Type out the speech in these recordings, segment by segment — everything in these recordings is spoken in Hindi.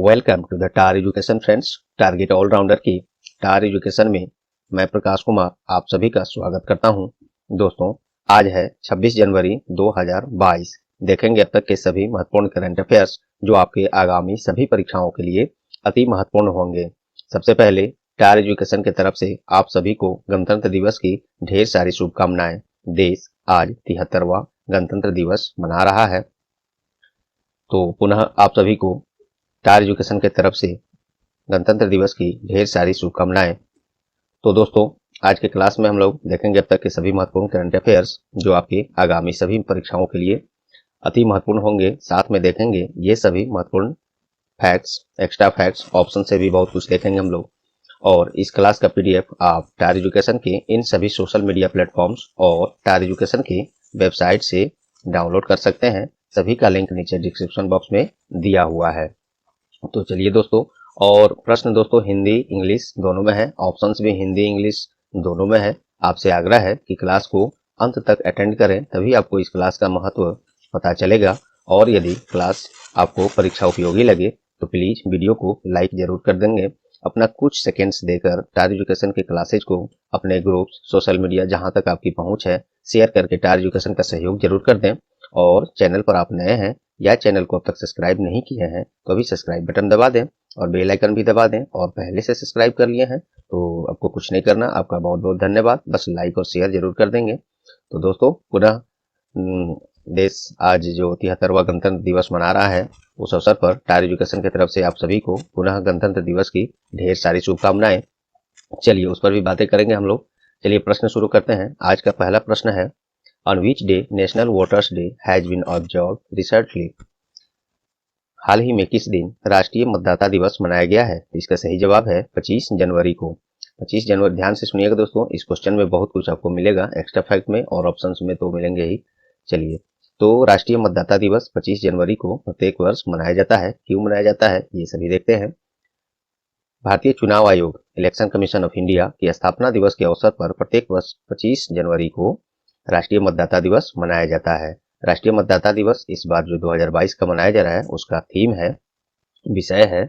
Welcome to the Tar education friends. Target allrounder की टार एजुकेशन में मैं प्रकाश कुमार आप सभी का स्वागत करता हूं। दोस्तों, आज है 26 जनवरी 2022। देखेंगे अब तक के सभी महत्वपूर्ण करंट अफेयर्स जो आपके आगामी सभी परीक्षाओं के लिए अति महत्वपूर्ण होंगे। सबसे पहले टार एजुकेशन की तरफ से आप सभी को गणतंत्र दिवस की ढेर सारी शुभकामनाएं। देश आज 73वां गणतंत्र दिवस मना रहा है, तो पुनः आप सभी को टार एजुकेशन के तरफ से गणतंत्र दिवस की ढेर सारी शुभकामनाएं। तो दोस्तों, आज के क्लास में हम लोग देखेंगे अब तक के सभी महत्वपूर्ण करंट अफेयर्स जो आपके आगामी सभी परीक्षाओं के लिए अति महत्वपूर्ण होंगे। साथ में देखेंगे ये सभी महत्वपूर्ण फैक्ट्स, एक्स्ट्रा फैक्ट्स, ऑप्शन से भी बहुत कुछ देखेंगे हम लोग। और इस क्लास का पीडीएफ आप टार एजुकेशन के इन सभी सोशल मीडिया प्लेटफॉर्म्स और टार एजुकेशन की वेबसाइट से डाउनलोड कर सकते हैं। सभी का लिंक नीचे डिस्क्रिप्शन बॉक्स में दिया हुआ है। तो चलिए दोस्तों, और प्रश्न दोस्तों हिंदी इंग्लिश दोनों में है, ऑप्शंस भी हिंदी इंग्लिश दोनों में है। आपसे आग्रह है कि क्लास को अंत तक अटेंड करें, तभी आपको इस क्लास का महत्व पता चलेगा। और यदि क्लास आपको परीक्षा उपयोगी लगे तो प्लीज वीडियो को लाइक जरूर कर देंगे। अपना कुछ सेकेंड्स देकर टार एजुकेशन के क्लासेज को अपने ग्रुप्स, सोशल मीडिया जहां तक आपकी पहुंच है शेयर करके टार एजुकेशन का सहयोग जरूर कर दें। और चैनल पर आप नए हैं या चैनल को अब तक सब्सक्राइब नहीं किए हैं तो अभी सब्सक्राइब बटन दबा दें और बेल आइकन भी दबा दें। और पहले से सब्सक्राइब कर लिए हैं तो आपको कुछ नहीं करना, आपका बहुत बहुत धन्यवाद, बस लाइक और शेयर जरूर कर देंगे। तो दोस्तों, पुनः देश आज जो 73वां गणतंत्र दिवस मना रहा है, उस अवसर पर टार एजुकेशन की तरफ से आप सभी को पुनः गणतंत्र दिवस की ढेर सारी शुभकामनाएं। चलिए उस पर भी बातें करेंगे हम लोग। चलिए प्रश्न शुरू करते हैं। आज का पहला प्रश्न है, on which day national voters day has been observed recently. हाल ही में किस दिन राष्ट्रीय मतदाता दिवस मनाया गया है? इसका सही जवाब है 25 जनवरी को। 25 जनवरी, ध्यान से सुनिएगा दोस्तों, इस क्वेश्चन में बहुत कुछ आपको मिलेगा एक्स्ट्रा फैक्ट में, और ऑप्शंस में तो मिलेंगे ही। चलिए, तो राष्ट्रीय मतदाता दिवस 25 जनवरी को प्रत्येक वर्ष मनाया जाता है। क्यों मनाया जाता है ये सभी देखते हैं। भारतीय चुनाव आयोग इलेक्शन कमीशन ऑफ इंडिया की स्थापना दिवस के अवसर पर प्रत्येक वर्ष 25 जनवरी को राष्ट्रीय मतदाता दिवस मनाया जाता है। राष्ट्रीय मतदाता दिवस इस बार जो 2022 का मनाया जा रहा है उसका थीम है, विषय है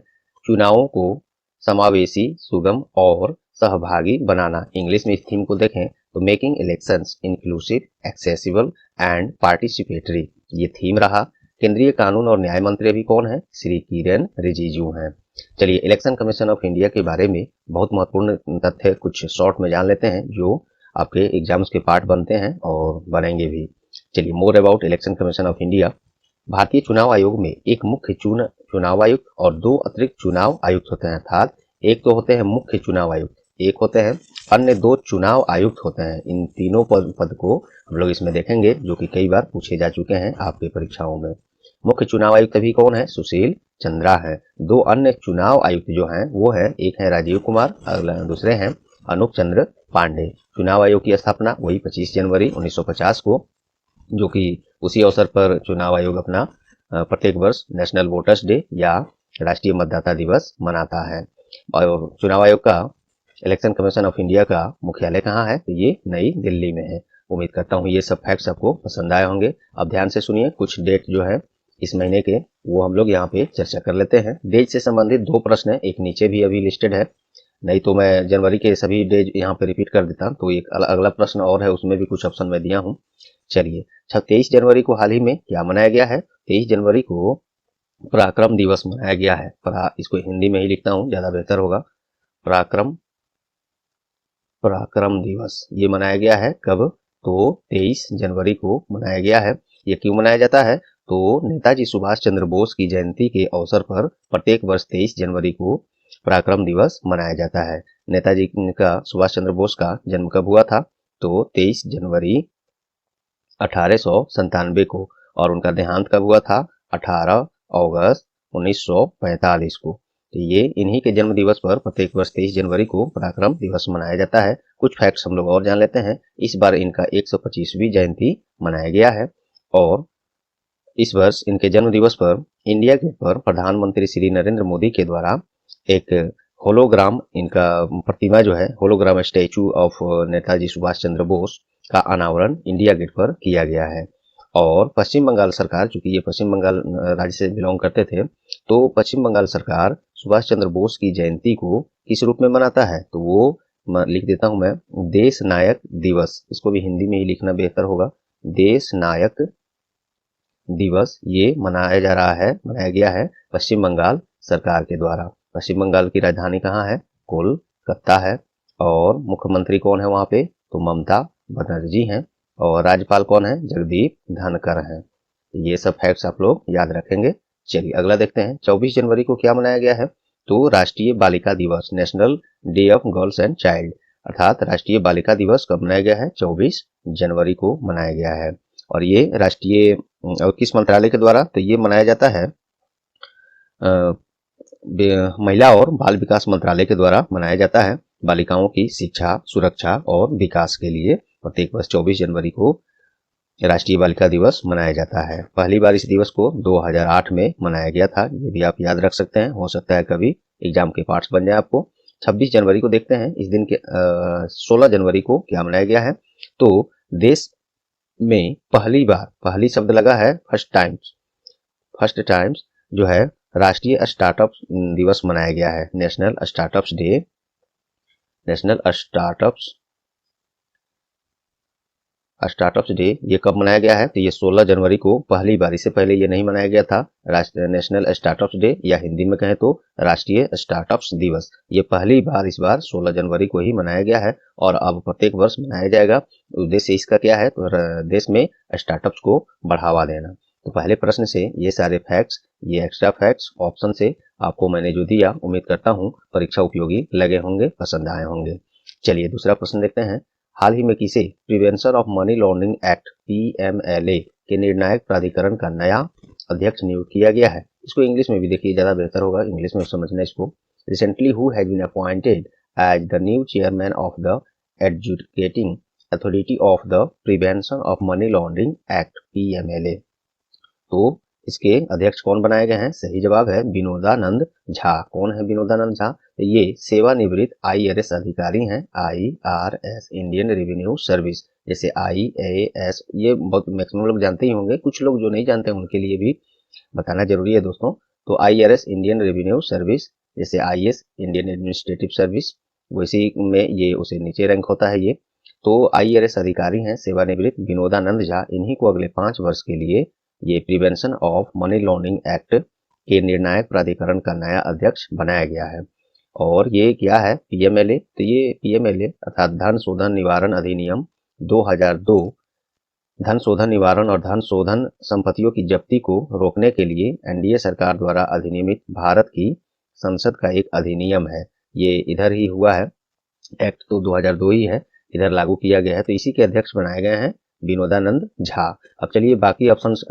चुनावों को समावेशी, सुगम और सहभागी बनाना। इंग्लिश में इस थीम को देखें तो making elections inclusive, accessible and participatory, ये थीम रहा। केंद्रीय कानून और न्याय मंत्री अभी कौन है? श्री किरेन रिजिजू हैं। चलिए, इलेक्शन कमीशन ऑफ इंडिया के बारे में बहुत महत्वपूर्ण तथ्य कुछ शॉर्ट में जान लेते हैं जो आपके एग्जाम्स के पार्ट बनते हैं और बनेंगे भी। चलिए, more about election commission of India. भारतीय चुनाव आयोग में एक मुख्य चुनाव आयुक्त और 2 अतिरिक्त चुनाव आयुक्त होते हैं। अर्थात एक तो होते हैं मुख्य चुनाव आयुक्त, एक होते हैं अन्य 2 चुनाव आयुक्त होते हैं। इन तीनों पद को हम लोग इसमें देखेंगे जो कि कई बार पूछे जा चुके हैं आपके परीक्षाओं में। मुख्य चुनाव आयुक्त अभी कौन है? सुशील चंद्रा है। 2 अन्य चुनाव आयुक्त जो हैं वो है, एक है राजीव कुमार, दूसरे हैं अनूप चंद्र पांडे। चुनाव आयोग की स्थापना वही 25 जनवरी 1950 को, जो कि उसी अवसर पर चुनाव आयोग अपना प्रत्येक वर्ष नेशनल वोटर्स डे या राष्ट्रीय मतदाता दिवस मनाता है। और चुनाव आयोग का, इलेक्शन कमीशन ऑफ इंडिया का मुख्यालय कहाँ है? तो ये नई दिल्ली में है। उम्मीद करता हूँ ये सब फैक्ट्स आपको पसंद आए होंगे। अब ध्यान से सुनिए, कुछ डेट जो है इस महीने के वो हम लोग यहाँ पे चर्चा कर लेते हैं। डेट से संबंधित 2 प्रश्न है, एक नीचे भी अभी लिस्टेड है, नहीं तो मैं जनवरी के सभी डेज यहाँ पे रिपीट कर देता। तो एक अगला प्रश्न और है, उसमें भी कुछ ऑप्शन मैं दिया हूँ। चलिए, 23 जनवरी को हाल ही में क्या मनाया गया है? 23 जनवरी को पराक्रम दिवस मनाया गया है। इसको हिंदी में ही लिखता हूँ, ज्यादा बेहतर होगा। पराक्रम दिवस ये मनाया गया है कब? तो 23 जनवरी को मनाया गया है। ये क्यों मनाया जाता है? तो नेताजी सुभाष चंद्र बोस की जयंती के अवसर पर प्रत्येक वर्ष 23 जनवरी को पराक्रम दिवस मनाया जाता है। नेताजी का, सुभाष चंद्र बोस का जन्म कब हुआ था? तो 23 जनवरी 1897 को, और उनका देहांत कब हुआ था? 18 अगस्त 1945 को। तो ये इन्हीं के जन्म दिवस पर प्रत्येक वर्ष 23 जनवरी को पराक्रम दिवस मनाया जाता है। कुछ फैक्ट्स हम लोग और जान लेते हैं। इस बार इनका 125वीं जयंती मनाया गया है, और इस वर्ष इनके जन्म दिवस पर इंडिया गेट पर प्रधानमंत्री श्री नरेंद्र मोदी के द्वारा एक होलोग्राम, इनका प्रतिमा जो है, hologram statue of Netaji Subhash Chandra Bose का अनावरण इंडिया गेट पर किया गया है। और पश्चिम बंगाल सरकार, चूंकि ये पश्चिम बंगाल राज्य से बिलोंग करते थे, तो पश्चिम बंगाल सरकार सुभाष चंद्र बोस की जयंती को किस रूप में मनाता है? तो वो लिख देता हूं मैं, देश नायक दिवस। इसको भी हिंदी में ही लिखना बेहतर होगा। देश नायक दिवस ये मनाया गया है पश्चिम बंगाल सरकार के द्वारा। पश्चिम बंगाल की राजधानी कहाँ है? कोलकाता है। और मुख्यमंत्री कौन है वहां पे? तो ममता बनर्जी हैं। और राज्यपाल कौन है? जगदीप धनखड़ हैं। ये सब फैक्ट्स आप लोग याद रखेंगे। चलिए अगला देखते हैं। 24 जनवरी को क्या मनाया गया है? तो राष्ट्रीय बालिका दिवस, national day of girls and child, अर्थात राष्ट्रीय बालिका दिवस कब मनाया गया है? 24 जनवरी को मनाया गया है। और ये राष्ट्रीय और किस मंत्रालय के द्वारा? तो ये मनाया जाता है महिला और बाल विकास मंत्रालय के द्वारा मनाया जाता है। बालिकाओं की शिक्षा, सुरक्षा और विकास के लिए प्रत्येक वर्ष 24 जनवरी को राष्ट्रीय बालिका दिवस मनाया जाता है। पहली बार इस दिवस को 2008 में मनाया गया था। ये भी आप याद रख सकते हैं, हो सकता है कभी एग्जाम के पार्ट्स बन जाए आपको। 26 जनवरी को देखते हैं। इस दिन के 16 जनवरी को क्या मनाया गया है? तो देश में पहली बार, पहली शब्द लगा है फर्स्ट टाइम्स जो है राष्ट्रीय स्टार्टअप दिवस मनाया गया है। नेशनल स्टार्टअप्स डे ये कब मनाया गया है? तो ये 16 जनवरी को पहली बार, इससे पहले ये नहीं मनाया गया था। नेशनल स्टार्टअप्स डे या हिंदी में कहें तो राष्ट्रीय स्टार्टअप्स दिवस, ये पहली बार इस बार 16 जनवरी को ही मनाया गया है और अब प्रत्येक वर्ष मनाया जाएगा। उद्देश्य इसका क्या है? तो देश में स्टार्टअप्स को बढ़ावा देना। तो पहले प्रश्न से ये सारे फैक्ट्स, ये एक्स्ट्रा फैक्ट्स ऑप्शन से आपको मैंने जो दिया, उम्मीद करता हूँ परीक्षा उपयोगी लगे होंगे, पसंद आए होंगे। चलिए दूसरा प्रश्न देखते हैं। हाल ही में किसे prevention of money laundering act PMLA के निर्णायक प्राधिकरण का नया अध्यक्ष नियुक्त किया गया है? इसको इंग्लिश में भी देखिए, ज्यादा बेहतर होगा इंग्लिश में समझना इसको। Recently who has been appointed as the new chairman of the adjudicating authority of the prevention of money laundering act PMLA। तो इसके अध्यक्ष कौन बनाए गए हैं? सही जवाब है विनोदानंद झा। कौन है विनोदानंद झा? ये सेवानिवृत्त IRS अधिकारी हैं। IRS, Indian revenue service. जैसे IAS, ये बहुत मैक्सिमम लोग जानते ही होंगे, कुछ लोग जो नहीं जानते उनके लिए भी बताना जरूरी है दोस्तों। तो IRS, इंडियन रेवेन्यू सर्विस, जैसे IS, इंडियन एडमिनिस्ट्रेटिव सर्विस, वैसे में ये उसे नीचे रैंक होता है ये। तो IRS अधिकारी हैं सेवानिवृत्त विनोदानंद झा। इन्हीं को अगले 5 वर्ष के लिए ये prevention of money laundering act के निर्णायक प्राधिकरण का नया अध्यक्ष बनाया गया है। और ये क्या है? PMLA। तो ये PMLA अर्थात धन शोधन निवारण अधिनियम 2002, धन शोधन निवारण और धन शोधन संपत्तियों की जब्ती को रोकने के लिए NDA सरकार द्वारा अधिनियमित भारत की संसद का एक अधिनियम है। ये इधर ही हुआ है, एक्ट तो 2002 ही है, इधर लागू किया गया है। तो इसी के अध्यक्ष बनाए गए हैं विनोदानंद झा। अब चलिए बाकी ऑप्शंस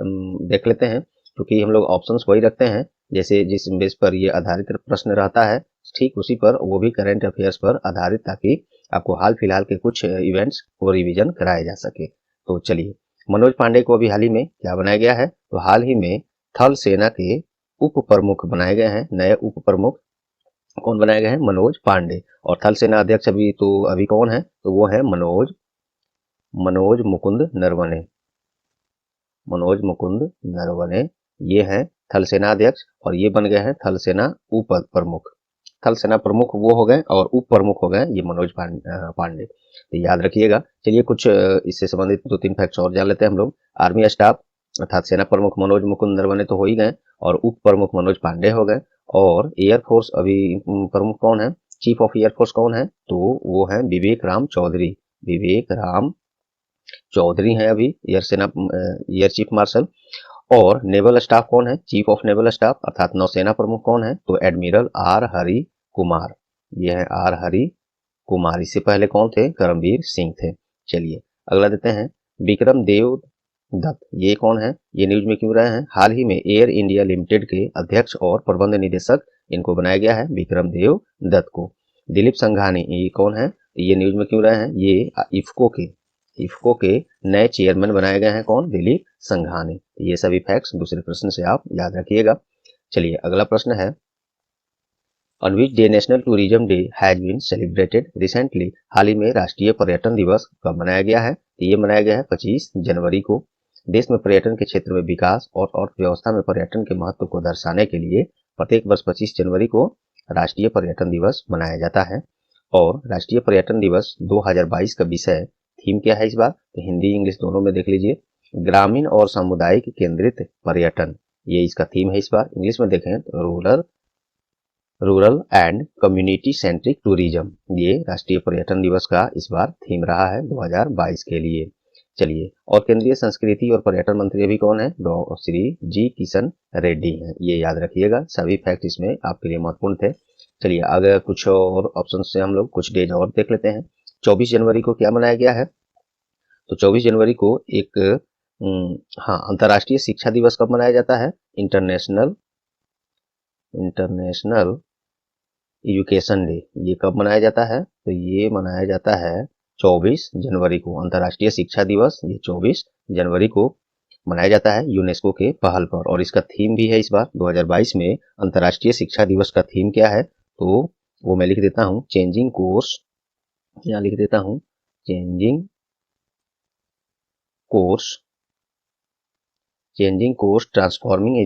देख लेते हैं, क्योंकि हम लोग ऑप्शंस वही रखते हैं जैसे जिस बेस पर ये आधारित प्रश्न रहता है, ठीक उसी पर, वो भी करंट अफेयर्स पर आधारित, ताकि आपको हाल फिलहाल के कुछ इवेंट्स को रिवीजन कराया जा सके। तो चलिए, मनोज पांडे को अभी हाल ही में क्या बनाया गया है? तो हाल ही में थल सेना के उप प्रमुख बनाए गए हैं। नए उप प्रमुख कौन बनाए गए हैं? मनोज पांडे। और थल सेना अध्यक्ष अभी कौन है? तो वो है मनोज मुकुंद नरवणे। ये है थल सेना अध्यक्ष और ये बन गए हैं थल सेना उप प्रमुख। थल सेना प्रमुख वो हो गए और उप प्रमुख हो गए ये मनोज पांडे। तो याद रखिएगा। चलिए कुछ इससे संबंधित 2-3 फैक्ट्स और जान लेते हैं हम लोग। आर्मी स्टाफ अर्थात सेना प्रमुख मनोज मुकुंद नरवणे तो हो ही गए और उप प्रमुख मनोज पांडे हो गए। और एयरफोर्स अभी प्रमुख कौन है? चीफ ऑफ एयरफोर्स कौन है? तो वो है विवेक राम चौधरी हैं अभी एयर चीफ मार्शल। और नेवल स्टाफ कौन है? चीफ ऑफ नेवल स्टाफ अर्थात नौसेना प्रमुख कौन है? तो एडमिरल R हरि कुमार। ये है R हरि कुमार। इससे पहले कौन थे? करमवीर सिंह थे। चलिए अगला देते हैं। विक्रम देव दत्त, ये कौन है? ये न्यूज में क्यों रहे हैं? हाल ही में एयर इंडिया लिमिटेड के अध्यक्ष और प्रबंध निदेशक इनको बनाया गया है, विक्रम देव दत्त को। दिलीप संघानी, ये कौन है? ये न्यूज में क्यों रहे हैं? ये इफ्को के नए चेयरमैन बनाए गए हैं। कौन? दिलीप संघानी। ये सभी फैक्ट्स दूसरे प्रश्न से आप याद रखिएगा। चलिए अगला प्रश्न है। On which day national tourism day has been celebrated recently? हाल ही में राष्ट्रीय पर्यटन दिवस कब मनाया गया है? ये मनाया गया है 25 जनवरी को। देश में पर्यटन के क्षेत्र में विकास और अर्थव्यवस्था में पर्यटन के महत्व को दर्शाने के लिए प्रत्येक वर्ष 25 जनवरी को राष्ट्रीय पर्यटन दिवस मनाया जाता है। और राष्ट्रीय पर्यटन दिवस 2022 का विषय थीम क्या है इस बार, तो हिंदी इंग्लिश दोनों में देख लीजिए, ग्रामीण और सामुदायिक केंद्रित पर्यटन, ये इसका थीम है इस बार। इंग्लिश में देखें तो rural and community centric tourism, ये राष्ट्रीय पर्यटन दिवस का इस बार थीम रहा है 2022 के लिए। चलिए, और केंद्रीय संस्कृति और पर्यटन मंत्री अभी कौन है, श्री जी किशन रेड्डी हैं, ये याद रखिएगा। सभी फैक्ट इसमें आपके लिए महत्वपूर्ण थे। चलिए, अगर कुछ और ऑप्शन से हम लोग कुछ डेज और देख लेते हैं। 24 जनवरी को क्या मनाया गया है, तो 24 जनवरी को एक अंतर्राष्ट्रीय शिक्षा दिवस कब मनाया जाता है, इंटरनेशनल एजुकेशन डे, ये कब मनाया जाता है, तो ये मनाया जाता है 24 जनवरी को। अंतर्राष्ट्रीय शिक्षा दिवस ये 24 जनवरी को मनाया जाता है यूनेस्को के पहल पर। और इसका थीम भी है इस बार 2022 में अंतर्राष्ट्रीय शिक्षा दिवस का थीम क्या है, तो वो मैं लिख देता हूँ, चेंजिंग कोर्स, यहाँ लिख देता हूँ चेंजिंग कोर्स ट्रांसफॉर्मिंग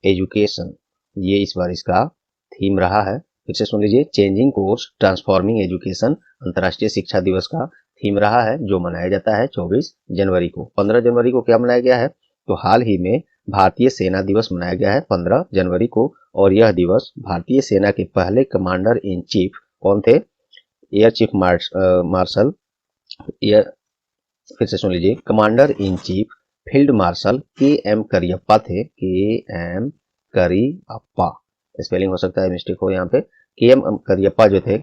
एजुकेशन, ये इस बार इसका थीम रहा है। फिर से सुन लीजिए, चेंजिंग कोर्स ट्रांसफॉर्मिंग एजुकेशन अंतर्राष्ट्रीय शिक्षा दिवस का थीम रहा है, जो मनाया जाता है 24 जनवरी को। 15 जनवरी को क्या मनाया गया है, तो हाल ही में भारतीय सेना दिवस मनाया गया है 15 जनवरी को। और यह दिवस भारतीय सेना के पहले कमांडर इन चीफ कौन थे, एयर चीफ मार्शल, फिर से सुन लीजिए, commander in chief field marshal KM. Cariappa थे, के.एम. करियप्पा, स्पेलिंग हो सकता है मिस्टेक हो यहाँ पे। के.एम. करियप्पा जो थे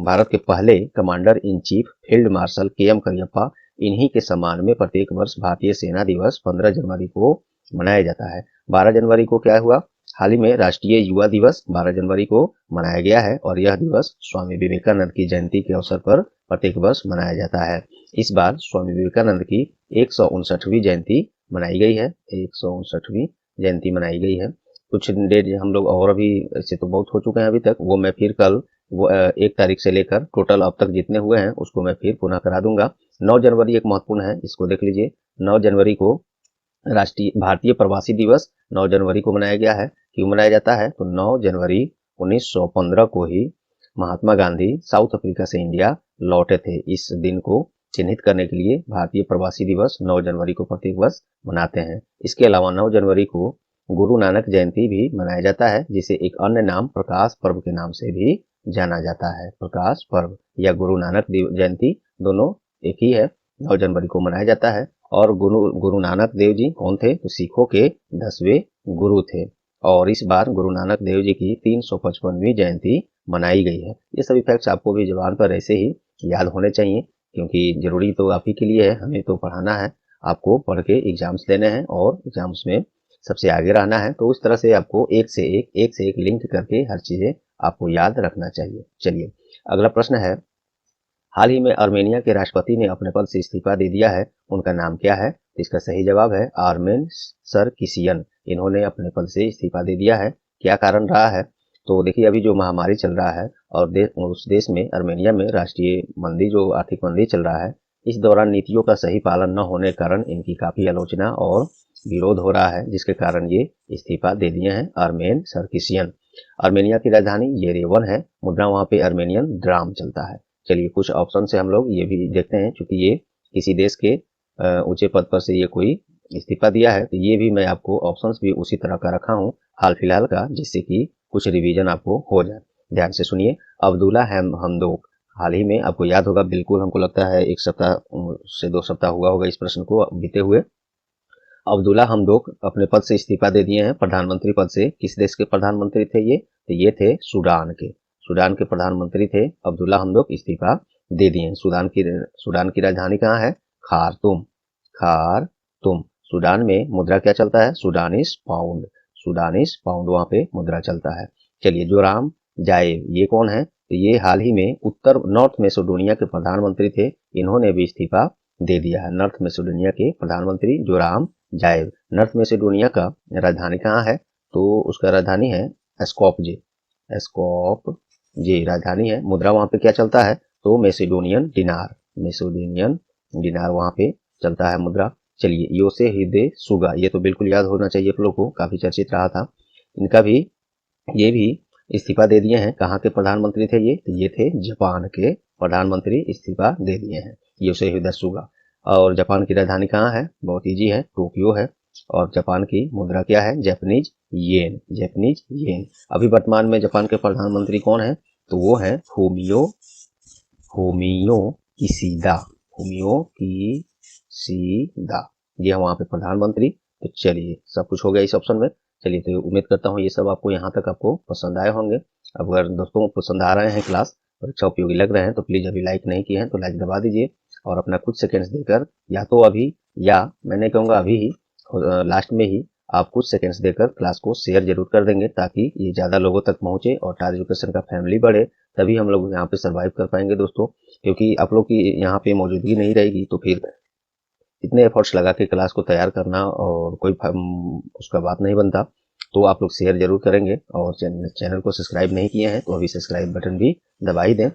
भारत के पहले commander in chief field marshal KM. Cariappa, इन्हीं के सम्मान में प्रत्येक वर्ष भारतीय सेना दिवस 15 जनवरी को मनाया जाता है। 12 जनवरी को क्या हुआ, हाल ही में राष्ट्रीय युवा दिवस 12 जनवरी को मनाया गया है। और यह दिवस स्वामी विवेकानंद की जयंती के अवसर पर प्रत्येक वर्ष मनाया जाता है। इस बार स्वामी विवेकानंद की 159वीं जयंती मनाई गई है, 159वीं जयंती मनाई गई है। कुछ डेट हम लोग और अभी ऐसे तो बहुत हो चुके हैं अभी तक, वो मैं फिर कल वो 1 तारीख से लेकर टोटल अब तक जितने हुए हैं उसको मैं फिर पुनः करा दूंगा। 9 जनवरी एक महत्वपूर्ण है, इसको देख लीजिए। 9 जनवरी को भारतीय प्रवासी दिवस 9 जनवरी को मनाया गया है। क्यों मनाया जाता है, तो 9 जनवरी 1915 को ही महात्मा गांधी साउथ अफ्रीका से इंडिया लौटे थे। इस दिन को चिन्हित करने के लिए भारतीय प्रवासी दिवस 9 जनवरी को प्रत्येक वर्ष मनाते हैं। इसके अलावा 9 जनवरी को गुरु नानक जयंती भी मनाया जाता है, जिसे एक अन्य नाम प्रकाश पर्व के नाम से भी जाना जाता है। प्रकाश पर्व या गुरु नानक जयंती दोनों एक ही है, 9 जनवरी को मनाया जाता है। और गुरु नानक देव जी कौन थे, तो सिखों के 10वें गुरु थे। और इस बार गुरु नानक देव जी की 355वीं जयंती मनाई गई है। ये सभी फैक्ट्स आपको भी जुबान पर ऐसे ही याद होने चाहिए, क्योंकि जरूरी तो आप ही के लिए है, हमें तो पढ़ाना है, आपको पढ़ के एग्जाम्स देने हैं और एग्जाम्स में सबसे आगे रहना है। तो उस तरह से आपको एक से एक लिंक करके हर चीजें आपको याद रखना चाहिए। चलिए, अगला प्रश्न है, हाल ही में अर्मेनिया के राष्ट्रपति ने अपने पद से इस्तीफा दे दिया है, उनका नाम क्या है, तो इसका सही जवाब है आर्मेन सरकिशियन। इन्होंने अपने पद से इस्तीफा दे दिया है। क्या कारण रहा है, तो देखिए, अभी जो महामारी चल रहा है और उस देश में अर्मेनिया में राष्ट्रीय मंदी, जो आर्थिक मंदी चल रहा है, इस दौरान नीतियों का सही पालन न होने के कारण इनकी काफी आलोचना और विरोध हो रहा है, जिसके कारण ये इस्तीफा दे दिए हैं आर्मेन सरकिशियन। अर्मेनिया की राजधानी येरेवन है, मुद्रा वहां पे अर्मेनियन ड्राम चलता है। चलिए, कुछ ऑप्शन से हम लोग ये भी देखते हैं, क्योंकि ये किसी देश के ऊंचे पद पर से ये कोई इस्तीफा दिया है, तो ये भी मैं आपको ऑप्शंस भी उसी तरह का रखा हूँ हाल फिलहाल का, जिससे कि कुछ रिवीजन आपको हो जाए। ध्यान से सुनिए, अब्दुल्ला हमदोक, हाल ही में आपको याद होगा, बिल्कुल हमको लगता है 1 सप्ताह से 2 सप्ताह हुआ होगा इस प्रश्न को बीते हुए। अब्दुल्ला हमदोक अपने पद से इस्तीफा दे दिए हैं, प्रधानमंत्री पद से। किस देश के प्रधानमंत्री थे ये, तो ये थे सूडान के प्रधानमंत्री थे अब्दुल्ला हमदोक, इस्तीफा दे दिए हैं। सूडान की राजधानी कहाँ है, खार्तूम। सूडान में मुद्रा क्या चलता है, सूडानिश पाउंड वहां पे मुद्रा चलता है। चलिए, जोराम जाएव ये कौन है, तो ये हाल ही में नॉर्थ मैसेडोनिया के प्रधानमंत्री थे, इन्होंने भी इस्तीफा दे दिया है। नॉर्थ मैसेडोनिया के प्रधानमंत्री जोराम जाएव। नॉर्थ मैसेडोनिया का राजधानी कहाँ है, तो उसका राजधानी है स्कोपजे राजधानी है। मुद्रा वहां पे क्या चलता है, तो मैसेडोनियन मैसेडोनियन दिनार वहाँ पे चलता है मुद्रा। चलिए, योसेहिदे सुगा, ये तो बिल्कुल याद होना चाहिए आप लोग को, काफी चर्चित रहा था। इनका भी, ये भी इस्तीफा दे दिए हैं। कहाँ के प्रधानमंत्री थे ये? तो ये थे जापान के प्रधानमंत्री, इस्तीफा दे दिए हैं योशिहिदे सुगा। और जापान की राजधानी कहाँ है? बहुत इजी है, टोक्यो है। और जापान की मुद्रा क्या है? Japanese yen, Japanese yen. अभी वर्तमान में जापान के प्रधानमंत्री कौन है? तो वो है फूमियो किशिदा, फूमियो किशिदा, ये है वहाँ पे प्रधानमंत्री। तो चलिए, सब कुछ हो गया इस ऑप्शन में। चलिए, तो उम्मीद करता हूँ ये सब आपको यहाँ तक आपको पसंद आए होंगे। अगर दोस्तों को पसंद आ रहे हैं क्लास, परीक्षा उपयोगी लग रहे हैं, तो प्लीज अभी लाइक नहीं किए हैं तो लाइक दबा दीजिए। और अपना कुछ सेकंड्स देकर, या तो अभी, या मैं नहीं कहूँगा अभी ही, लास्ट में ही आप कुछ सेकंड्स देकर क्लास को शेयर जरूर कर देंगे, ताकि ये ज़्यादा लोगों तक पहुँचे और टार एजुकेशन का फैमिली बढ़े। तभी हम लोग यहाँ पे सर्वाइव कर पाएंगे दोस्तों, क्योंकि आप लोग की यहाँ पे मौजूदगी नहीं रहेगी तो फिर इतने एफर्ट्स लगा के क्लास को तैयार करना और कोई उसका बात नहीं बनता। तो आप लोग शेयर जरूर करेंगे, और चैनल को सब्सक्राइब नहीं किए हैं तो अभी सब्सक्राइब बटन भी दबा ही दें,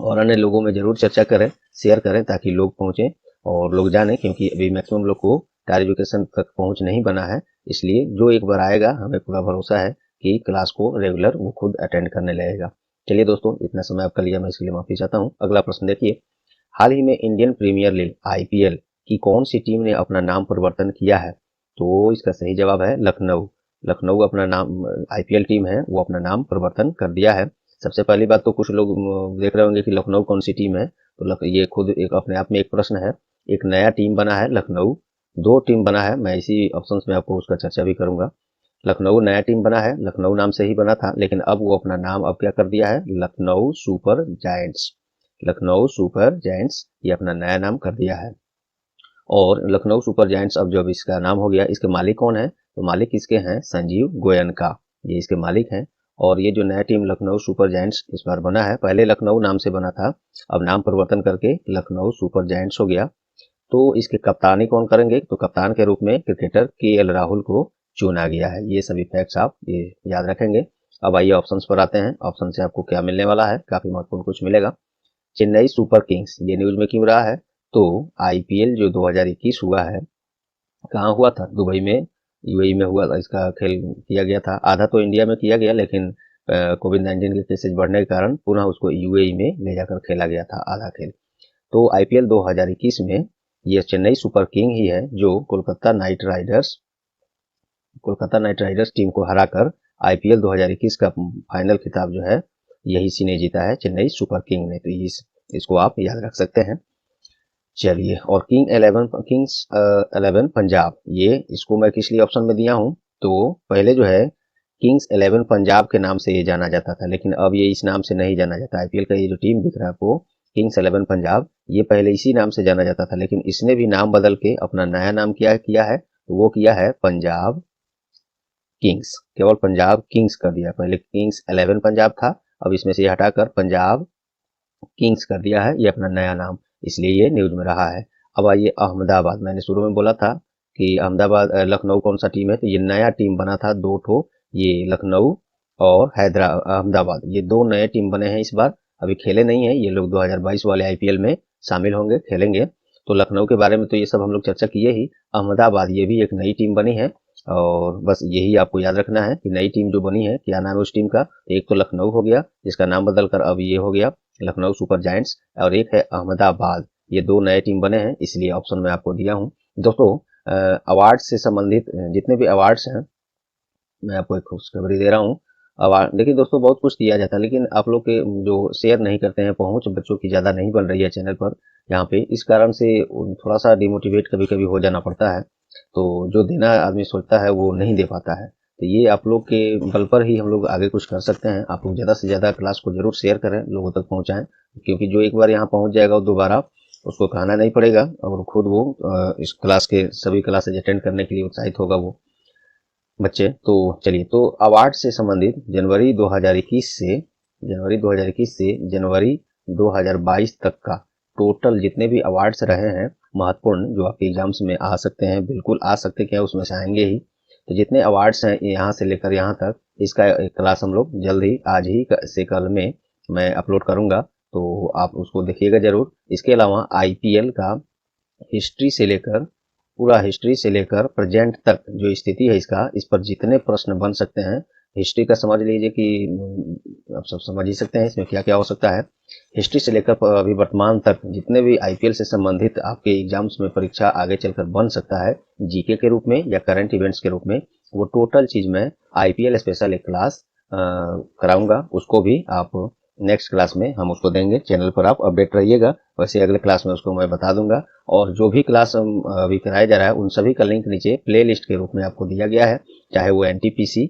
और अन्य लोगों में जरूर चर्चा करें, शेयर करें, ताकि लोग पहुंचे और लोग जाने, क्योंकि अभी मैक्सिमम लोग को टार एजुकेशन तक पहुंच नहीं बना है। इसलिए जो एक बार आएगा, हमें पूरा भरोसा है कि क्लास को रेगुलर वो खुद अटेंड करने लगेगा। चलिए दोस्तों, इतना समय आपका लिया, मैं इसके लिए माफी चाहता हूँ। अगला प्रश्न देखिए, हाल ही में इंडियन प्रीमियर लीग IPL की कौन सी टीम ने अपना नाम परिवर्तन किया है? तो इसका सही जवाब है लखनऊ। लखनऊ अपना नाम, IPL टीम है वो अपना नाम परिवर्तन कर दिया है। सबसे पहली बात तो कुछ लोग देख रहे होंगे कि लखनऊ कौन सी टीम है, तो ये खुद एक अपने आप में एक प्रश्न है। एक नया टीम बना है लखनऊ, दो टीम बना है, मैं इसी ऑप्शन में आपको उसका चर्चा भी करूंगा। लखनऊ नया टीम बना है, लखनऊ नाम से ही बना था, लेकिन अब वो अपना नाम अब क्या कर दिया है? Lucknow super giants, Lucknow super giants, ये अपना नया नाम कर दिया है। और लखनऊ सुपर जायंट्स अब जब इसका नाम हो गया, इसके मालिक कौन है? तो मालिक इसके हैं संजीव गोयनका, ये इसके मालिक हैं। और ये जो नया टीम लखनऊ सुपर जायंट्स इस बार बना है, पहले लखनऊ नाम से बना था, अब नाम परिवर्तन करके लखनऊ सुपर जायंट्स हो गया। तो इसके कप्तानी कौन करेंगे? तो कप्तान के रूप में क्रिकेटर KL राहुल को चुना गया है। ये सभी फैक्ट्स आप ये याद रखेंगे। अब आइए ऑप्शंस पर आते हैं। ऑप्शन से आपको क्या मिलने वाला है? काफी महत्वपूर्ण कुछ मिलेगा। चेन्नई सुपर किंग्स, ये न्यूज में क्यों रहा है? तो IPL जो 2021 हुआ है, कहाँ हुआ था? दुबई में, UAE में हुआ था। इसका खेल किया गया था, आधा तो इंडिया में किया गया, लेकिन कोविड-19 के केसेज बढ़ने के कारण पुनः उसको UAE में ले जाकर खेला गया था आधा खेल। तो IPL 2021 में ये चेन्नई सुपर किंग ही है जो कोलकाता नाइट राइडर्स टीम को हराकर IPL 2021 का फाइनल खिताब जो है, यही इसी ने जीता है, चेन्नई सुपर किंग ने। तो इसको आप याद रख सकते हैं। चलिए, और किंग्स 11 पंजाब, ये इसको मैं किस लिए ऑप्शन में दिया हूँ? तो पहले जो है किंग्स 11 पंजाब के नाम से ये जाना जाता था, लेकिन अब ये इस नाम से नहीं जाना जाता। IPL का ये जो टीम दिख रहा है आपको, किंग्स 11 पंजाब, ये पहले इसी नाम से जाना जाता था, लेकिन इसने भी नाम बदल के अपना नया नाम क्या किया है? तो वो किया है पंजाब किंग्स, केवल पंजाब किंग्स कर दिया। पहले किंग्स 11 पंजाब था, अब इसमें से हटाकर पंजाब किंग्स कर दिया है, ये अपना नया नाम, इसलिए ये न्यूज में रहा है। अब आइए अहमदाबाद, मैंने शुरू में बोला था कि अहमदाबाद लखनऊ कौन सा टीम है, तो ये नया टीम बना था, दो ठो, ये लखनऊ और अहमदाबाद, ये दो नए टीम बने हैं इस बार। अभी खेले नहीं है ये लोग, 2022 वाले IPL में शामिल होंगे, खेलेंगे। तो लखनऊ के बारे में तो ये सब हम लोग चर्चा किए ही। अहमदाबाद, ये भी एक नई टीम बनी है, और बस यही आपको याद रखना है कि नई टीम जो बनी है, क्या नाम है उस टीम का? एक तो लखनऊ हो गया, जिसका नाम बदलकर अब ये हो गया लखनऊ सुपर जायंट्स, और एक है अहमदाबाद। ये दो नए टीम बने हैं, इसलिए ऑप्शन में आपको दिया हूँ। दोस्तों, अवार्ड से संबंधित जितने भी अवार्ड्स हैं, मैं आपको एक खुशखबरी दे रहा हूँ। अवार्ड देखिए दोस्तों, बहुत कुछ दिया जाता है, लेकिन आप लोग के जो शेयर नहीं करते हैं, पहुंच बच्चों की ज़्यादा नहीं बन रही है चैनल पर यहाँ पे, इस कारण से थोड़ा सा डिमोटिवेट कभी कभी हो जाना पड़ता है। तो जो देना आदमी सोचता है वो नहीं दे पाता है। तो ये आप लोग के बल पर ही हम लोग आगे कुछ कर सकते हैं। आप लोग ज़्यादा से ज़्यादा क्लास को जरूर शेयर करें, लोगों तक पहुँचाएँ, क्योंकि जो एक बार यहाँ पहुँच जाएगा वो दोबारा उसको कहना नहीं पड़ेगा, और खुद वो इस क्लास के सभी क्लासेज अटेंड करने के लिए उत्साहित होगा वो बच्चे। तो चलिए, तो अवार्ड से संबंधित जनवरी 2021 से जनवरी 2022 तक का टोटल जितने भी अवार्ड्स रहे हैं महत्वपूर्ण, जो आपके एग्जाम्स में आ सकते हैं, बिल्कुल आ सकते, क्या उसमें से आएंगे ही। तो जितने अवार्ड्स हैं यहाँ से लेकर यहाँ तक, इसका क्लास हम लोग जल्द ही, आज ही से कल में मैं अपलोड करूंगा। तो आप उसको देखिएगा जरूर। इसके अलावा आईपीएल का हिस्ट्री से लेकर पूरा हिस्ट्री से लेकर प्रेजेंट तक जो स्थिति है इसका, इस पर जितने प्रश्न बन सकते हैं, हिस्ट्री का समझ लीजिए कि आप सब समझ ही सकते हैं इसमें क्या क्या हो सकता है। हिस्ट्री से लेकर अभी वर्तमान तक जितने भी आईपीएल से संबंधित आपके एग्जाम्स में परीक्षा आगे चलकर बन सकता है, जीके के रूप में या करंट इवेंट्स के रूप में, वो टोटल चीज में आईपीएल स्पेशल एक क्लास कराऊंगा। उसको भी आप नेक्स्ट क्लास में हम उसको देंगे। चैनल पर आप अपडेट रहिएगा। वैसे अगले क्लास में उसको मैं बता दूंगा। और जो भी क्लास अभी कराया जा रहा है उन सभी का लिंक नीचे प्ले लिस्ट के रूप में आपको दिया गया है, चाहे वो एनटीपीसी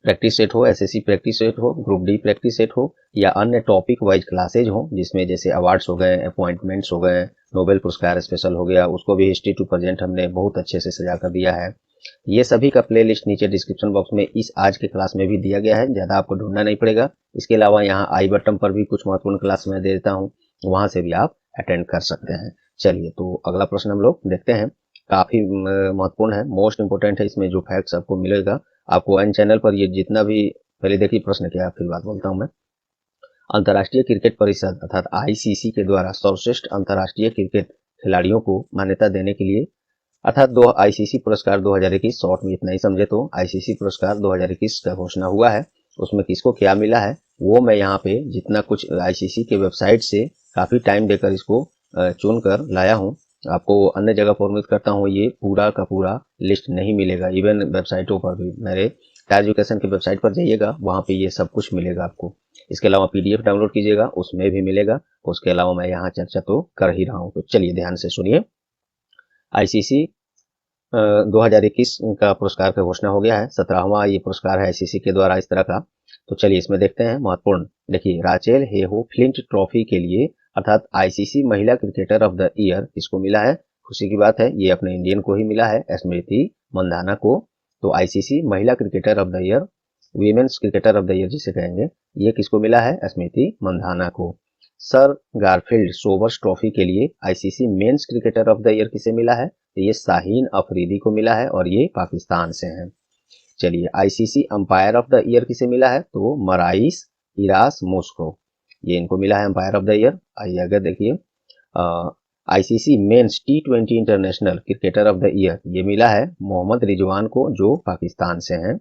प्रैक्टिस सेट हो, एसएससी प्रैक्टिस सेट हो, ग्रुप डी प्रैक्टिस सेट हो, या अन्य टॉपिक वाइज क्लासेज हो जिसमें जैसे अवार्ड्स हो गए, अपॉइंटमेंट्स हो गए, नोबेल पुरस्कार स्पेशल हो गया, उसको भी हिस्ट्री टू प्रेजेंट हमने बहुत अच्छे से सजा कर दिया है। ये सभी का प्ले लिस्ट नीचे डिस्क्रिप्शन बॉक्स में इस आज के क्लास में भी दिया गया है, ज़्यादा आपको ढूंढना नहीं पड़ेगा। इसके अलावा यहाँ आई बटन पर भी कुछ महत्वपूर्ण क्लास में दे देता हूँ, वहां से भी आप अटेंड कर सकते हैं। चलिए, तो अगला प्रश्न हम लोग देखते हैं। काफी महत्वपूर्ण है, मोस्ट इंपोर्टेंट है। इसमें जो फैक्ट्स आपको मिलेगा, आपको एन चैनल पर ये जितना भी, पहले देखिए प्रश्न क्या है फिर बात बोलता हूँ मैं। अंतर्राष्ट्रीय क्रिकेट परिषद अर्थात आईसीसी के द्वारा सर्वश्रेष्ठ अंतर्राष्ट्रीय क्रिकेट खिलाड़ियों को मान्यता देने के लिए, अर्थात दो आईसीसी पुरस्कार 2021, शॉर्ट में इतना ही समझे तो आईसीसी पुरस्कार 2021 का घोषणा हुआ है। उसमें किसको क्या मिला है वो मैं यहाँ पे जितना कुछ आईसीसी के वेबसाइट से काफी टाइम देकर इसको चुन कर लाया हूँ। आपको अन्य जगह पर उम्मीद करता हूँ ये पूरा का पूरा लिस्ट नहीं मिलेगा, इवन वेबसाइटों पर भी। मेरे टायर एजुकेशन की वेबसाइट पर जाइएगा, वहाँ पे ये सब कुछ मिलेगा आपको। इसके अलावा पीडीएफ डाउनलोड कीजिएगा, उसमें भी मिलेगा। उसके अलावा मैं यहाँ चर्चा तो कर ही रहा हूँ, तो चलिए ध्यान से सुनिए। आईसीसी 2021 का पुरस्कार का घोषणा हो गया है। 17वां ये पुरस्कार है आईसीसी के द्वारा इस तरह का। तो चलिए इसमें देखते हैं महत्वपूर्ण। देखिए, राचेल हेहो फ्लिंट ट्रॉफी के लिए अर्थात आईसीसी महिला क्रिकेटर ऑफ द ईयर किसको मिला है? खुशी की बात है, ये अपने इंडियन को ही मिला है, स्मृति मंधाना को। तो आईसीसी महिला cricketer of the year, women's cricketer of the year जिसे कहेंगे, ये किसको मिला है? स्मृति मंधाना को। सर गारफील्ड सोबर्स ट्रॉफी के लिए ICC men's cricketer of the year किसे मिला है? तो ये शाहीन अफरीदी को मिला है और ये पाकिस्तान से हैं। चलिए, ICC umpire of the year किसे मिला है? तो मराइस इरास मुस्को, ये इनको मिला है अंपायर ऑफ द ईयर। आइए अगर देखिए, ICC men's T20 international cricketer of the year ये मिला है मोहम्मद रिजवान को, जो पाकिस्तान से हैं।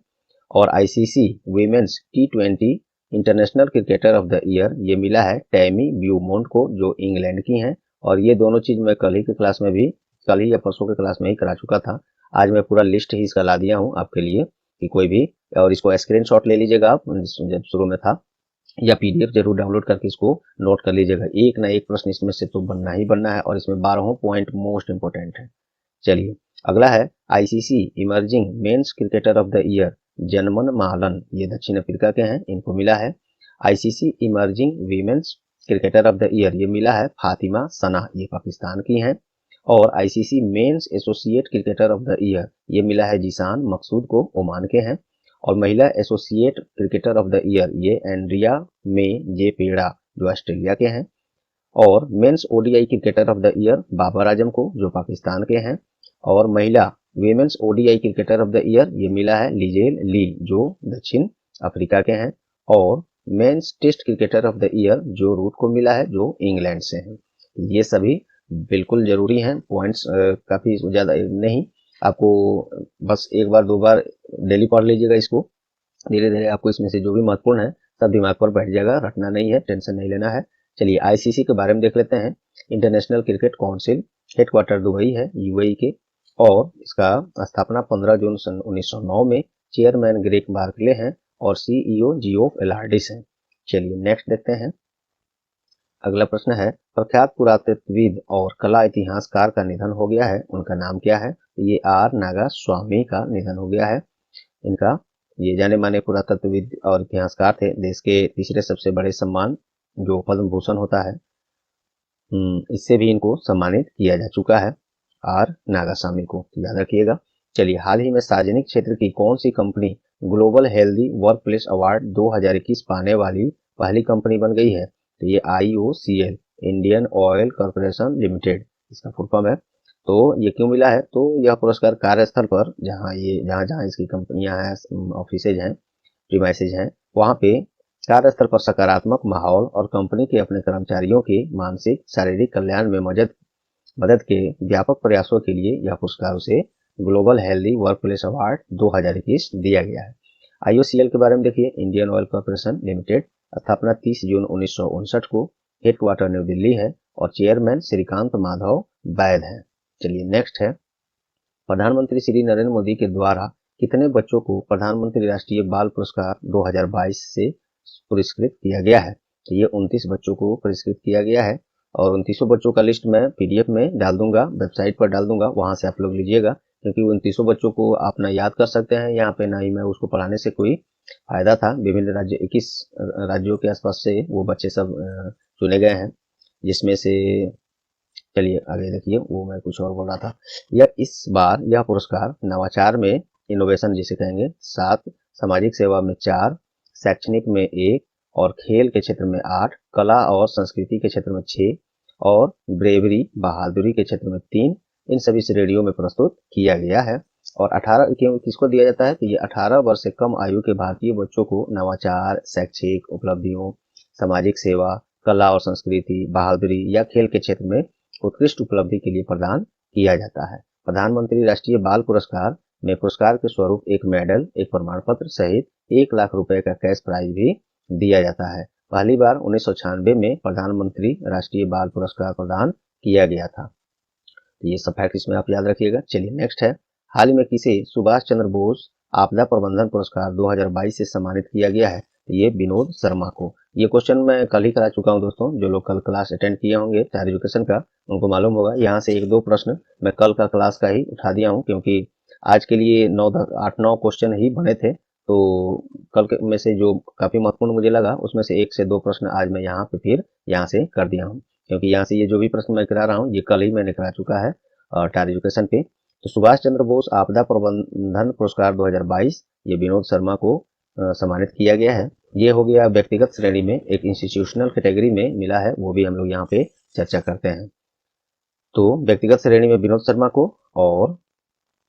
और ICC women's T20 international cricketer of the year ये मिला है टैमी ब्यूमोंट को, जो इंग्लैंड की हैं। और ये दोनों चीज मैं कल ही के क्लास में भी, कल ही या परसों के क्लास में ही करा चुका था। आज मैं पूरा लिस्ट ही इसका ला दिया हूँ आपके लिए कि कोई भी, और इसको स्क्रीनशॉट ले लीजिएगा आप जब शुरू में था, या पीडीएफ जरूर डाउनलोड करके इसको नोट कर लीजिएगा। एक ना एक प्रश्न इसमें से तो बनना ही बनना है, और इसमें 12 पॉइंट मोस्ट इंपोर्टेंट है। चलिए अगला है ICC emerging men's cricketer of the year जनमन मालन, ये दक्षिण अफ्रीका के हैं, इनको मिला है। ICC emerging women's cricketer of the year ये मिला है फातिमा सना, ये पाकिस्तान की हैं। और ICC men's associate cricketer of the year ये मिला है जीशान मकसूद को, ओमान के हैं। और महिला associate cricketer of the year ये एंड्रिया मे जे पेड़ा, जो ऑस्ट्रेलिया के हैं। और men's ODI cricketer of the year Babar Azam को, जो पाकिस्तान के हैं। और महिला women's ODI cricketer of the year ये मिला है लिजेल ली, जो दक्षिण अफ्रीका के हैं। और men's test cricketer of the year Joe Root को मिला है, जो इंग्लैंड से हैं। ये सभी बिल्कुल जरूरी हैं पॉइंट्स, काफी ज्यादा नहीं, आपको बस एक बार दो बार डेली पढ़ लीजिएगा इसको। धीरे धीरे आपको इसमें से जो भी महत्वपूर्ण है सब दिमाग पर बैठ जाएगा, रटना नहीं है, टेंशन नहीं लेना है। चलिए आईसीसी के बारे में देख लेते हैं। International cricket council, headquarter Dubai है यूएई के, और इसका स्थापना 15 जून सन 1909 में। चेयरमैन ग्रेग बार्कले हैं और सीईओ जियोफ एलार्डिस हैं। चलिए नेक्स्ट देखते हैं। अगला प्रश्न है, प्रख्यात पुरातत्वविद और कला इतिहासकार का निधन हो गया है, उनका नाम क्या है? ये आर नागा स्वामी का निधन हो गया है। इनका, ये जाने माने पुरातत्वविद और इतिहासकार थे। देश के तीसरे सबसे बड़े सम्मान जो पद्म भूषण होता है, इससे भी इनको सम्मानित किया जा चुका है, आर नागासामी को, याद रखिएगा। चलिए, हाल ही में सार्वजनिक क्षेत्र की कौन सी company global healthy work place award 2021 पाने वाली पहली कंपनी बन गई है? तो ये IOCL, Indian oil corporation limited, इसका फुल फॉर्म है। तो ये क्यों मिला है? तो यह पुरस्कार कार्यस्थल पर जहाँ जहाँ इसकी कंपनियां हैं, ऑफिसेज हैं, प्रीमाइसेज हैं, वहाँ पे कार्यस्थल पर सकारात्मक माहौल और कंपनी के अपने कर्मचारियों के मानसिक शारीरिक कल्याण में मदद के व्यापक प्रयासों के लिए यह पुरस्कार उसे ग्लोबल हेल्दी वर्कप्लेस अवार्ड 2021 दिया गया है। IOCL के बारे में देखिए, इंडियन ऑयल कॉर्पोरेशन लिमिटेड, स्थापना 30 जून 1959 को, हेडक्वार्टर न्यू दिल्ली है और चेयरमैन श्रीकांत माधव वैद हैं। चलिए नेक्स्ट है, प्रधानमंत्री श्री नरेंद्र मोदी के द्वारा कितने बच्चों को प्रधानमंत्री राष्ट्रीय बाल पुरस्कार 2022 से पुरस्कृत किया गया है? तो ये 29 बच्चों को पुरस्कृत किया गया है और 29 बच्चों का लिस्ट मैं PDF में डाल दूंगा, वेबसाइट पर डाल दूंगा, वहां से आप लोग लीजिएगा, क्योंकि 29 बच्चों को आप ना याद कर सकते हैं यहाँ पे, ना ही मैं उसको पढ़ाने से कोई फायदा था। विभिन्न राज्य 21 राज्यों के आसपास से वो बच्चे सब चुने गए हैं, जिसमें से चलिए आगे देखिए, वो मैं कुछ और बोल रहा था। इस बार यह पुरस्कार नवाचार में इनोवेशन जिसे कहेंगे 7, सामाजिक सेवा में 4, शैक्षणिक में 1 और खेल के क्षेत्र में 8, कला और संस्कृति के क्षेत्र में 6 और ब्रेवरी बहादुरी के क्षेत्र में 3, इन सभी श्रेणियों में प्रस्तुत किया गया है। और 18 किसको दिया जाता है? तो ये 18 वर्ष से कम आयु के भारतीय बच्चों को नवाचार, शैक्षिक उपलब्धियों, सामाजिक सेवा, कला और संस्कृति, बहादुरी या खेल के क्षेत्र में उत्कृष्ट उपलब्धि के लिए प्रदान किया जाता है। प्रधानमंत्री राष्ट्रीय बाल पुरस्कार में पुरस्कार के स्वरूप एक मेडल, एक प्रमाण पत्र सहित 1 लाख रुपए का कैश प्राइज भी दिया जाता है। पहली बार 1996 में प्रधानमंत्री राष्ट्रीय बाल पुरस्कार प्रदान किया गया था। तो ये सब फैक्ट इसमें आप याद रखिएगा। चलिए नेक्स्ट है, हाल ही में किसे सुभाष चंद्र बोस आपदा प्रबंधन पुरस्कार 2022 से सम्मानित किया गया है? तो ये विनोद शर्मा को। ये क्वेश्चन मैं कल ही करा चुका हूं दोस्तों, जो लोग कल क्लास अटेंड किए होंगे हायर एजुकेशन का, उनको मालूम होगा। यहाँ से 1-2 प्रश्न मैं कल का क्लास का ही उठा दिया हूँ, क्योंकि आज के लिए 8-9 क्वेश्चन ही बने थे, तो कल में से जो काफी महत्वपूर्ण मुझे लगा, उसमें से 1 से 2 प्रश्न आज मैं यहाँ पे फिर यहाँ से कर दिया हूँ, क्योंकि यहाँ से ये जो भी प्रश्न मैं करा रहा हूँ ये कल ही मैंने करा चुका है हायर एजुकेशन पे। तो सुभाष चंद्र बोस आपदा प्रबंधन पुरस्कार 2022 ये विनोद शर्मा को सम्मानित किया गया है। ये हो गया व्यक्तिगत श्रेणी में। एक इंस्टीट्यूशनल कैटेगरी में मिला है, वो भी हम लोग यहाँ पे चर्चा करते हैं। तो व्यक्तिगत श्रेणी में विनोद शर्मा को और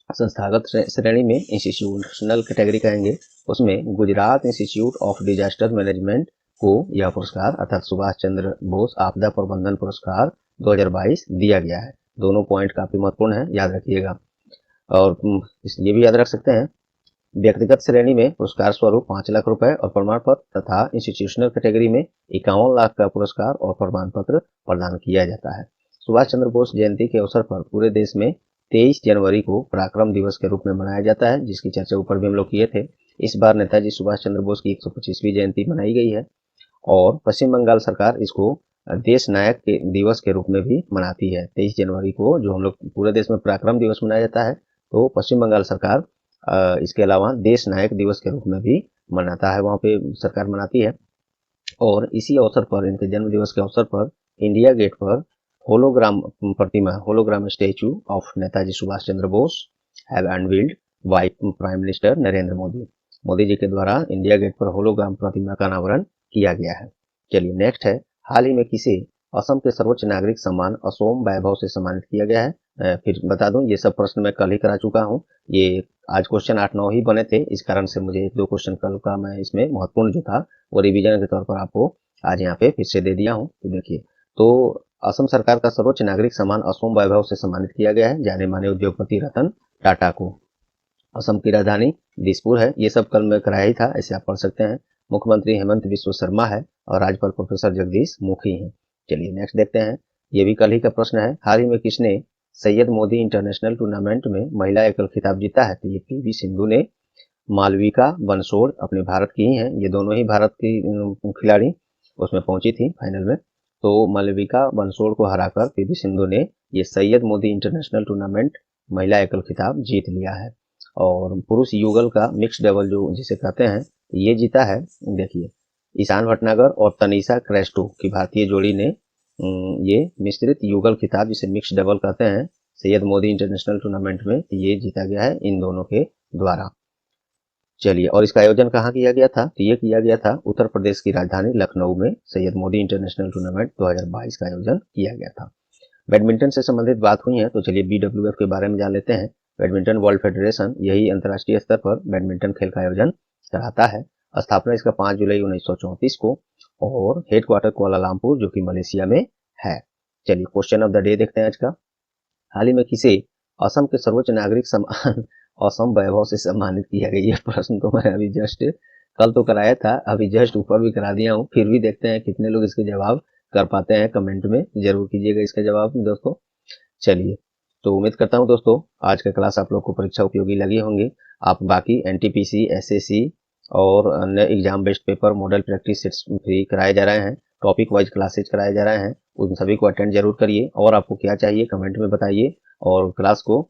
संस्थागत श्रेणी में इंस्टीट्यूशनल कैटेगरी कहेंगे, उसमें Gujarat institute of disaster management को यह पुरस्कार अर्थात सुभाष चंद्र बोस आपदा प्रबंधन पुरस्कार 2022 दिया गया है। दोनों पॉइंट काफी महत्वपूर्ण है, याद रखिएगा। और ये भी याद रख सकते हैं, व्यक्तिगत श्रेणी में पुरस्कार स्वरूप 5 लाख रुपए और प्रमाण पत्र तथा इंस्टीट्यूशनल कैटेगरी में 51 लाख का पुरस्कार और प्रमाण पत्र प्रदान किया जाता है। सुभाष चंद्र बोस जयंती के अवसर पर पूरे देश में 23 जनवरी को पराक्रम दिवस के रूप में मनाया जाता है, जिसकी चर्चा ऊपर भी हम लोग किए थे। इस बार नेताजी सुभाष चंद्र बोस की 125वीं जयंती मनाई गई है और पश्चिम बंगाल सरकार इसको देश नायक के दिवस के रूप में भी मनाती है। 23 जनवरी को जो हम लोग पूरे देश में पराक्रम दिवस मनाया जाता है, तो पश्चिम बंगाल सरकार इसके अलावा देश नायक दिवस के रूप में भी मनाता है, वहाँ पे सरकार मनाती है। और इसी अवसर पर, इनके जन्म दिवस के अवसर पर, इंडिया गेट पर होलोग्राम प्रतिमा, hologram statue of Netaji Subhash Chandra Bose have unveiled by prime minister Narendra Modi ji के द्वारा इंडिया गेट पर होलोग्राम प्रतिमा का अनावरण किया गया है। चलिए नेक्स्ट है, हाल ही में किसे असम के सर्वोच्च नागरिक सम्मान असोम वैभव से सम्मानित किया गया है? फिर बता दूं, ये सब प्रश्न मैं कल ही करा चुका हूं। ये आज क्वेश्चन 8-9 ही बने थे, इस कारण से मुझे 1-2 क्वेश्चन कल का मैं इसमें महत्वपूर्ण जो था वो रिवीजन के तौर पर आपको आज यहाँ पे फिर से दे दिया हूँ। तो देखिए, तो असम सरकार का सर्वोच्च नागरिक सम्मान असोम वैभव से सम्मानित किया गया है जाने माने उद्योगपति रतन टाटा को। असम की राजधानी दिसपुर है। ये सब कल में कराया ही था, ऐसे आप पढ़ सकते हैं। मुख्यमंत्री हेमंत बिस्व शर्मा है और राज्यपाल प्रोफेसर जगदीश मुखी हैं। चलिए नेक्स्ट देखते हैं, ये भी कल ही का प्रश्न है, हाल ही में किसने सैयद मोदी इंटरनेशनल टूर्नामेंट में महिला एकल खिताब जीता है? तो ये PV सिंधु ने। मालविका बंसोड़ अपने भारत की ही हैं, ये दोनों ही भारत की खिलाड़ी उसमें पहुंची थी फाइनल में। तो मालविका बंसोड़ को हराकर PV सिंधु ने ये सैयद मोदी इंटरनेशनल टूर्नामेंट महिला एकल खिताब जीत लिया है। और पुरुष युगल का मिक्स डबल जो जिसे कहते हैं, ये जीता है, देखिए, ईशान भटनागर और तनीषा क्रेस्टो की भारतीय जोड़ी ने ये मिश्रित युगल खिताब जिसे मिक्स डबल कहते हैं सैयद मोदी इंटरनेशनल टूर्नामेंट में ये जीता गया है इन दोनों के द्वारा। चलिए, और इसका आयोजन कहाँ किया गया था? तो ये किया गया था उत्तर प्रदेश की राजधानी लखनऊ में सैयद मोदी इंटरनेशनल टूर्नामेंट 2022 का आयोजन किया गया था। बैडमिंटन से संबंधित बात हुई है, तो चलिए BWF के बारे में जान लेते हैं। बैडमिंटन वर्ल्ड फेडरेशन यही अंतर्राष्ट्रीय स्तर पर बैडमिंटन खेल का आयोजन कराता है स्थापना इसका 5 जुलाई 1934 को और हेडक्वार्टर कुआलालंपुर जो कि मलेशिया में है। चलिए क्वेश्चन ऑफ द डे देखते हैं आज का। हाल ही में किसे असम के सर्वोच्च नागरिक सम्मान असम वैभव से सम्मानित किया गया? ये प्रश्न तो मैं अभी जस्ट कल तो कराया था, अभी जस्ट ऊपर भी करा दिया हूँ, फिर भी देखते हैं कितने लोग इसके जवाब कर पाते हैं। कमेंट में जरूर कीजिएगा इसका जवाब दोस्तों। चलिए, तो उम्मीद करता हूँ दोस्तों आज का क्लास आप लोग को परीक्षा उपयोगी लगी होंगी। आप बाकी एनटीपीसी, एसएससी और अन्य exam based paper model practice sets free कराए जा रहे हैं, टॉपिक वाइज क्लासेज कराए जा रहे हैं, उन सभी को अटेंड जरूर करिए। और आपको क्या चाहिए कमेंट में बताइए और क्लास को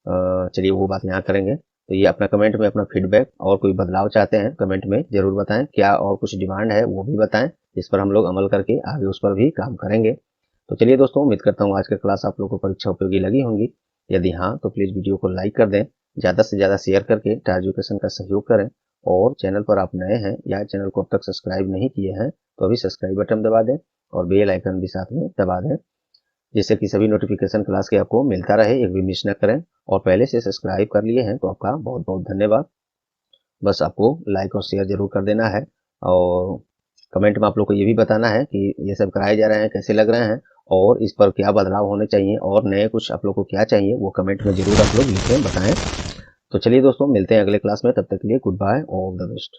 चलिए वो बात यहाँ करेंगे। तो ये अपना कमेंट में अपना फीडबैक और कोई बदलाव चाहते हैं कमेंट में जरूर बताएं, क्या और कुछ डिमांड है वो भी बताएं, जिस पर हम लोग अमल करके आगे उस पर भी काम करेंगे। तो चलिए दोस्तों, उम्मीद करता हूँ आज का क्लास आप लोगों को परीक्षा उपयोगी लगी होंगी। यदि हाँ तो प्लीज़ वीडियो को लाइक कर दें, ज़्यादा से ज़्यादा शेयर करके टार एजुकेशन का सहयोग करें। और चैनल पर आप नए हैं या चैनल को अब तक सब्सक्राइब नहीं किए हैं तो अभी सब्सक्राइब बटन दबा दें और बेल आइकन भी साथ में दबा दें, जिससे कि सभी नोटिफिकेशन क्लास के आपको मिलता रहे, एक भी मिस न करें। और पहले से सब्सक्राइब कर लिए हैं तो आपका बहुत बहुत धन्यवाद। बस आपको लाइक और शेयर जरूर कर देना है और कमेंट में आप लोग को ये भी बताना है कि ये सब कराए जा रहे हैं कैसे लग रहे हैं और इस पर क्या बदलाव होने चाहिए और नए कुछ आप लोग को क्या चाहिए वो कमेंट में जरूर आप लोग लिखें, बताएं। तो चलिए दोस्तों, मिलते हैं अगले क्लास में, तब तक के लिए good bye, all the best.